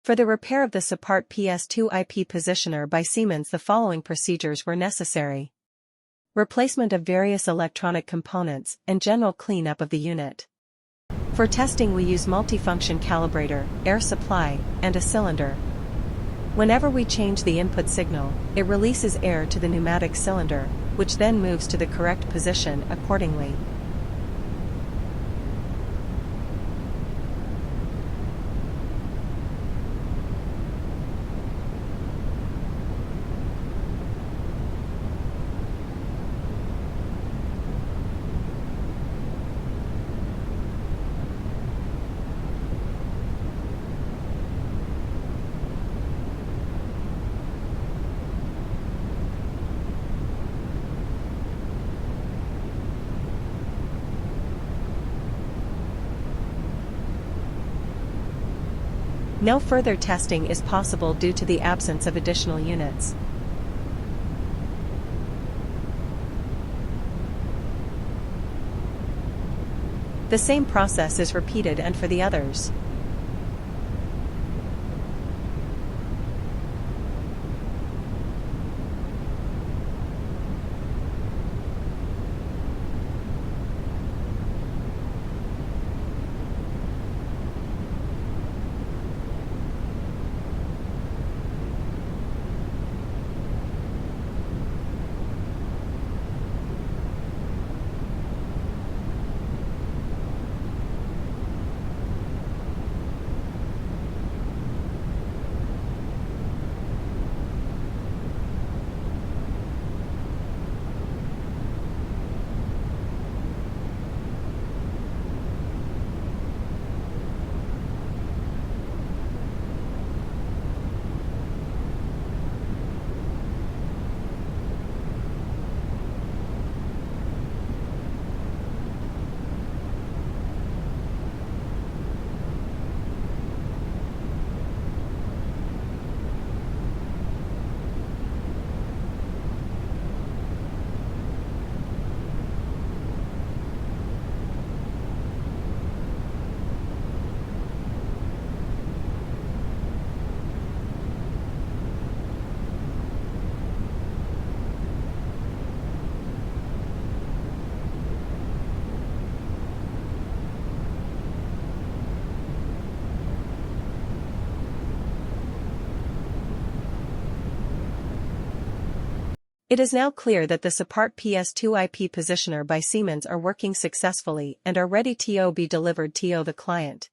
For the repair of the Support PS2 IP positioner by Siemens, the following procedures were necessary. Replacement of various electronic components and general cleanup of the unit. For testing we use multifunction calibrator, air supply, and a cylinder. Whenever we change the input signal, it releases air to the pneumatic cylinder, which then moves to the correct position accordingly. No further testing is possible due to the absence of additional units. The same process is repeated and for the others. It is now clear that the Support PS2 IP positioner by Siemens are working successfully and are ready to be delivered to the client.